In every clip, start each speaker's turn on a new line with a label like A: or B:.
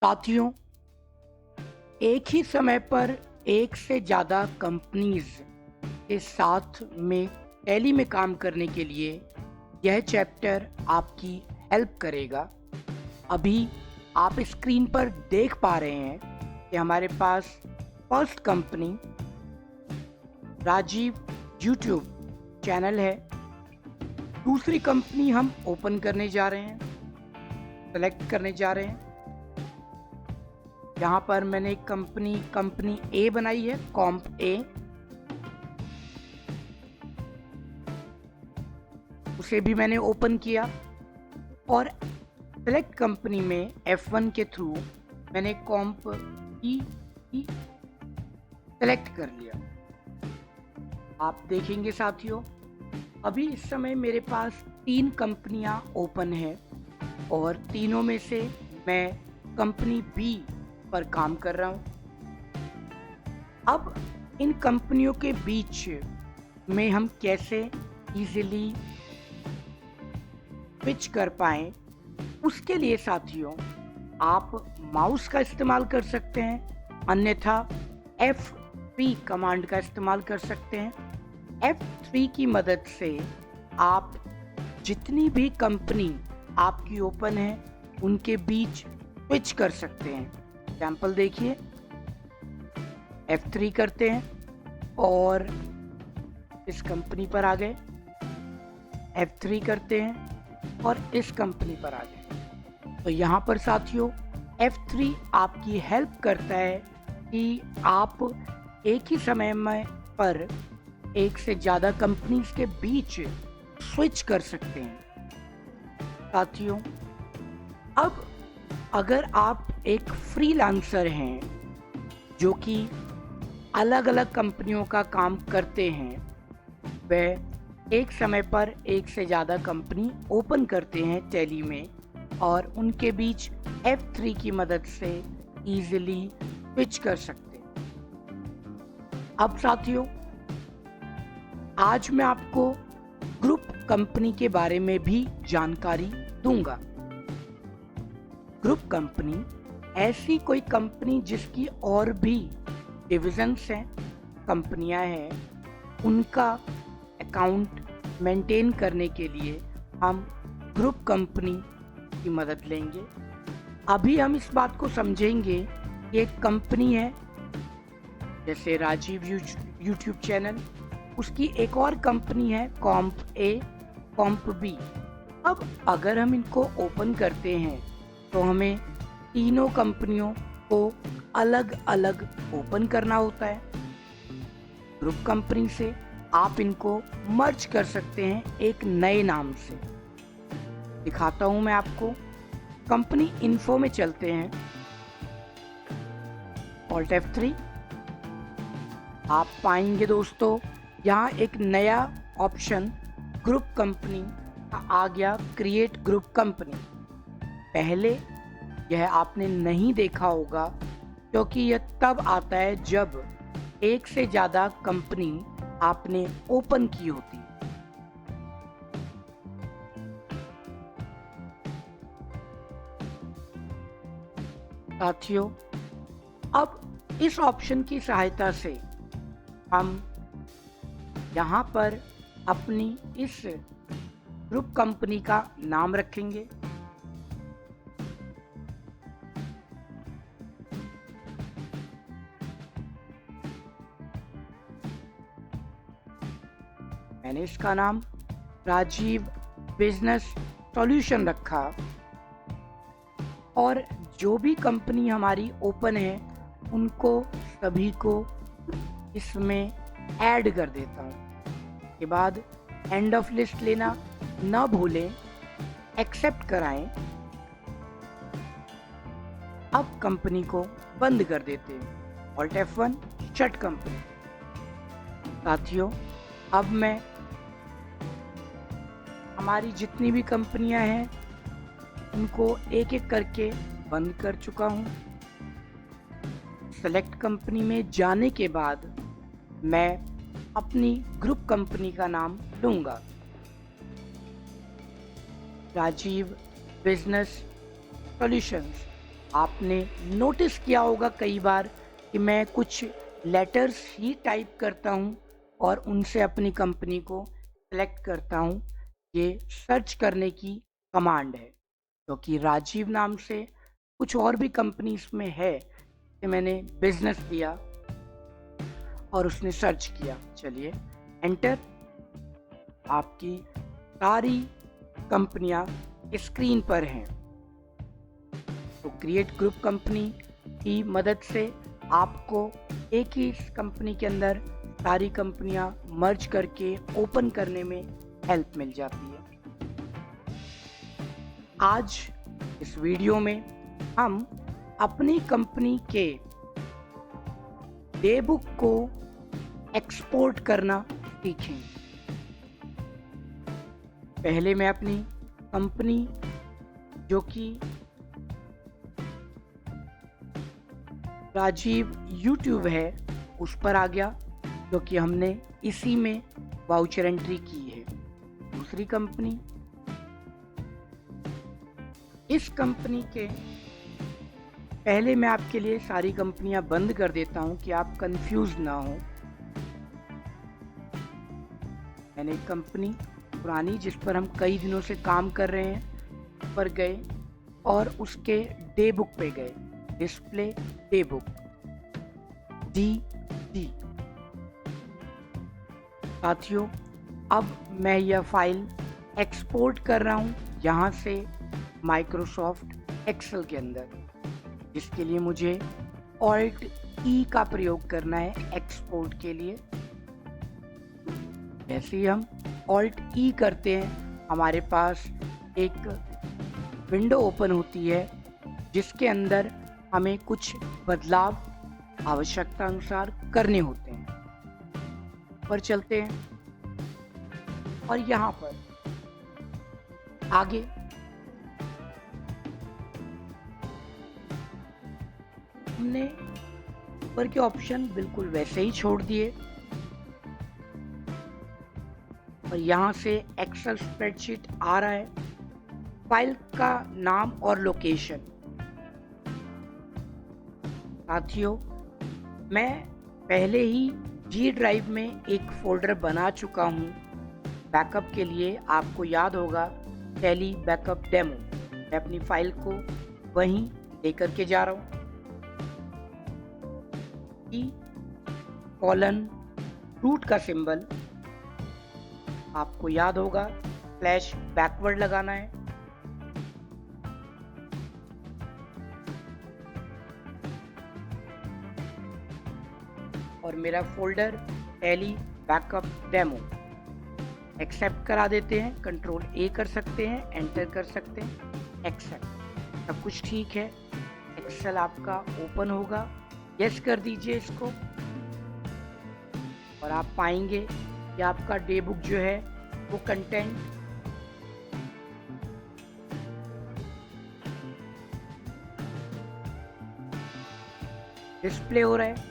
A: साथियों, एक ही समय पर एक से ज़्यादा कंपनीज के साथ में टैली में काम करने के लिए यह चैप्टर आपकी हेल्प करेगा। अभी आप स्क्रीन पर देख पा रहे हैं कि हमारे पास first company Rajiv YouTube channel है। दूसरी कंपनी हम ओपन करने जा रहे हैं, सेलेक्ट करने जा रहे हैं। यहाँ पर मैंने कंपनी ए बनाई है, कॉम्प ए। उसे भी मैंने ओपन किया और सेलेक्ट कंपनी में F1 के थ्रू मैंने कॉम्प ई सेलेक्ट कर लिया। आप देखेंगे साथियों, अभी इस समय मेरे पास 3 कंपनियां ओपन है और तीनों में से मैं कंपनी बी पर काम कर रहा हूं। अब इन कंपनियों के बीच में हम कैसे इजीली स्विच कर पाएं, उसके लिए साथियों आप माउस का इस्तेमाल कर सकते हैं, अन्यथा F3 कमांड का इस्तेमाल कर सकते हैं। F3 की मदद से आप जितनी भी कंपनी आपकी ओपन है उनके बीच स्विच कर सकते हैं। एग्जाम्पल देखिए, F3 करते हैं और इस कंपनी पर आ गए, F3 करते हैं और इस कंपनी पर आ गए। तो यहाँ पर साथियों F3 आपकी हेल्प करता है कि आप एक ही समय में पर एक से ज़्यादा कंपनीज के बीच स्विच कर सकते हैं। साथियों, अब अगर आप एक फ्रीलांसर हैं जो कि अलग अलग कंपनियों का काम करते हैं, वह एक समय पर एक से ज़्यादा कंपनी ओपन करते हैं टैली में और उनके बीच F3 की मदद से इजीली स्विच कर सकते हैं। अब साथियों, आज मैं आपको ग्रुप कंपनी के बारे में भी जानकारी दूंगा। ग्रुप कंपनी ऐसी कोई कंपनी जिसकी और भी डिविजन्स हैं, कंपनियां हैं, उनका अकाउंट मेंटेन करने के लिए हम ग्रुप कंपनी की मदद लेंगे। अभी हम इस बात को समझेंगे कि एक कंपनी है जैसे राजीव यूट्यूब चैनल, उसकी एक और कंपनी है कॉम्प ए, कॉम्प बी। अब अगर हम इनको ओपन करते हैं तो हमें तीनों कंपनियों को अलग अलग ओपन करना होता है। ग्रुप कंपनी से आप इनको मर्ज कर सकते हैं एक नए नाम से। दिखाता हूं मैं आपको। कंपनी इन्फो में चलते हैं, Alt F3। आप पाएंगे दोस्तों यहाँ एक नया ऑप्शन ग्रुप कंपनी का आ गया, क्रिएट ग्रुप कंपनी। पहले यह आपने नहीं देखा होगा क्योंकि यह तब आता है जब एक से ज़्यादा कंपनी आपने ओपन की होती। साथियों, अब इस ऑप्शन की सहायता से हम यहाँ पर अपनी इस ग्रुप कंपनी का नाम रखेंगे। मैंने इसका नाम राजीव बिजनेस सॉल्यूशन रखा और जो भी कंपनी हमारी ओपन है उनको सभी को इसमें ऐड कर देता हूँ। के बाद एंड ऑफ लिस्ट लेना ना भूलें, एक्सेप्ट कराएं। अब कंपनी को बंद कर देते हैं, Alt F1 शट कंपनी। साथियों, अब मैं हमारी जितनी भी कंपनियां हैं उनको एक एक करके बंद कर चुका हूं। सेलेक्ट कंपनी में जाने के बाद मैं अपनी ग्रुप कंपनी का नाम लूंगा, राजीव बिजनेस सॉल्यूशंस। आपने नोटिस किया होगा कई बार कि मैं कुछ लेटर्स ही टाइप करता हूँ और उनसे अपनी कंपनी को सेलेक्ट करता हूँ। ये सर्च करने की कमांड है, क्योंकि राजीव नाम से कुछ और भी कंपनीज में है कि मैंने बिजनेस दिया और उसने सर्च किया। चलिए एंटर। आपकी सारी कंपनियां स्क्रीन पर हैं। तो क्रिएट ग्रुप कंपनी की मदद से आपको एक ही कंपनी के अंदर सारी कंपनियां मर्ज करके ओपन करने में हेल्प मिल जाती है। आज इस वीडियो में हम अपनी कंपनी के डे बुक को एक्सपोर्ट करना सीखेंगे। पहले मैं अपनी कंपनी जो कि राजीव यूट्यूब है उस पर आ गया, क्योंकि हमने इसी में वाउचर एंट्री की है। दूसरी कंपनी, इस कंपनी के पहले मैं आपके लिए सारी कंपनियां बंद कर देता हूं कि आप कंफ्यूज ना हो। मैंने एक कंपनी पुरानी जिस पर हम कई दिनों से काम कर रहे हैं पर गए और उसके डे बुक पे गए, डिस्प्ले डे बुक डी। साथियों, अब मैं यह फाइल एक्सपोर्ट कर रहा हूं यहां से माइक्रोसॉफ्ट एक्सेल के अंदर, जिसके लिए मुझे ऑल्ट ई का प्रयोग करना है एक्सपोर्ट के लिए। जैसे ही हम ऑल्ट ई करते हैं हमारे पास एक विंडो ओपन होती है जिसके अंदर हमें कुछ बदलाव आवश्यकता अनुसार करने होते हैं। पर चलते हैं और यहाँ पर आगे हमने ऊपर के ऑप्शन बिल्कुल वैसे ही छोड़ दिए और यहाँ से एक्सेल स्प्रेडशीट आ रहा है। फाइल का नाम और लोकेशन। साथियों, मैं पहले ही जी ड्राइव में एक फोल्डर बना चुका हूँ बैकअप के लिए। आपको याद होगा टैली बैकअप डेमो। मैं अपनी फाइल को वहीं लेकर के जा रहा हूँ। कॉलन रूट का सिंबल आपको याद होगा स्लैश बैकवर्ड लगाना है। और मेरा folder Tally backup demo accept करा देते हैं। कंट्रोल ए कर सकते हैं, एंटर कर सकते हैं, एक्सेप्ट। सब कुछ ठीक है। एक्सेल आपका ओपन होगा। यस कर दीजिए इसको और आप पाएंगे कि आपका डे बुक जो है वो कंटेंट डिस्प्ले हो रहा है।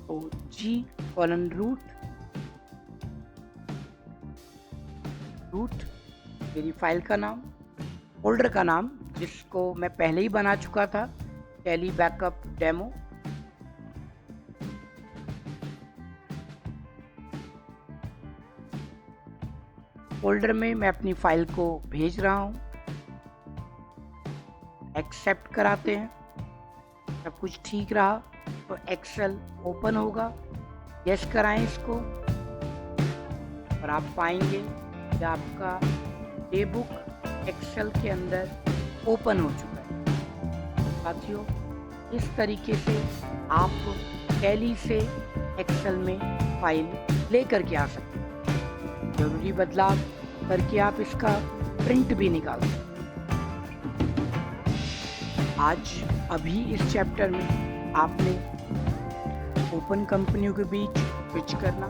A: तो जी कॉलन रूट मेरी फाइल का नाम, फोल्डर का नाम जिसको मैं पहले ही बना चुका था, टैली बैकअप डेमो। फोल्डर में मैं अपनी फाइल को भेज रहा हूँ। एक्सेप्ट कराते हैं। सब कुछ ठीक रहा तो एक्सेल ओपन होगा। यस कराएं इसको और आप पाएंगे कि आपका डे बुक एक्सेल के अंदर ओपन हो चुका है। साथियों, इस तरीके से आप टैली से एक्सेल में फाइल लेकर के आ सकते हैं। जरूरी बदलाव करके आप इसका प्रिंट भी निकाल सकते हैं। आज अभी इस चैप्टर में आपने ओपन कंपनियों के बीच स्विच करना,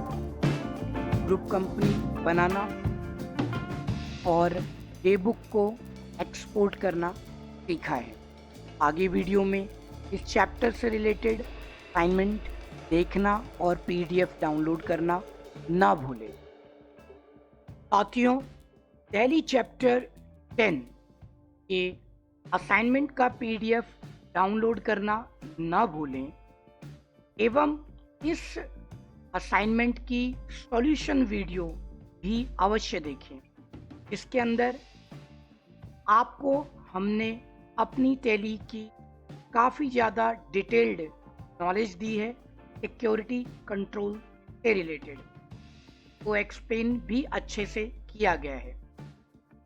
A: ग्रुप कंपनी बनाना और डे बुक को एक्सपोर्ट करना सीखा है। आगे वीडियो में इस चैप्टर से रिलेटेड असाइनमेंट देखना और पीडीएफ डाउनलोड करना ना भूलें। साथियों, टैली चैप्टर 10 के असाइनमेंट का पीडीएफ डाउनलोड करना ना भूलें एवं इस असाइनमेंट की सॉल्यूशन वीडियो भी अवश्य देखें। इसके अंदर आपको हमने अपनी टैली की काफ़ी ज़्यादा डिटेल्ड नॉलेज दी है, सिक्योरिटी कंट्रोल से रिलेटेड, वो एक्सप्लेन भी अच्छे से किया गया है।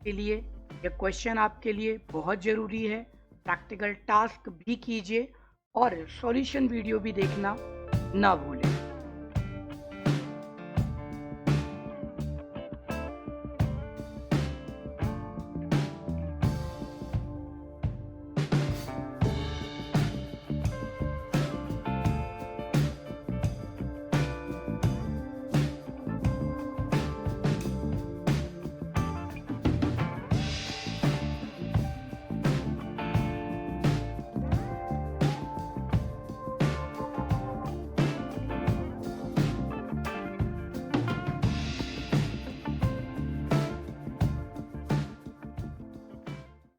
A: इसलिए यह क्वेश्चन आपके लिए बहुत ज़रूरी है। प्रैक्टिकल टास्क भी कीजिए और सॉल्यूशन वीडियो भी देखना ना भूलें।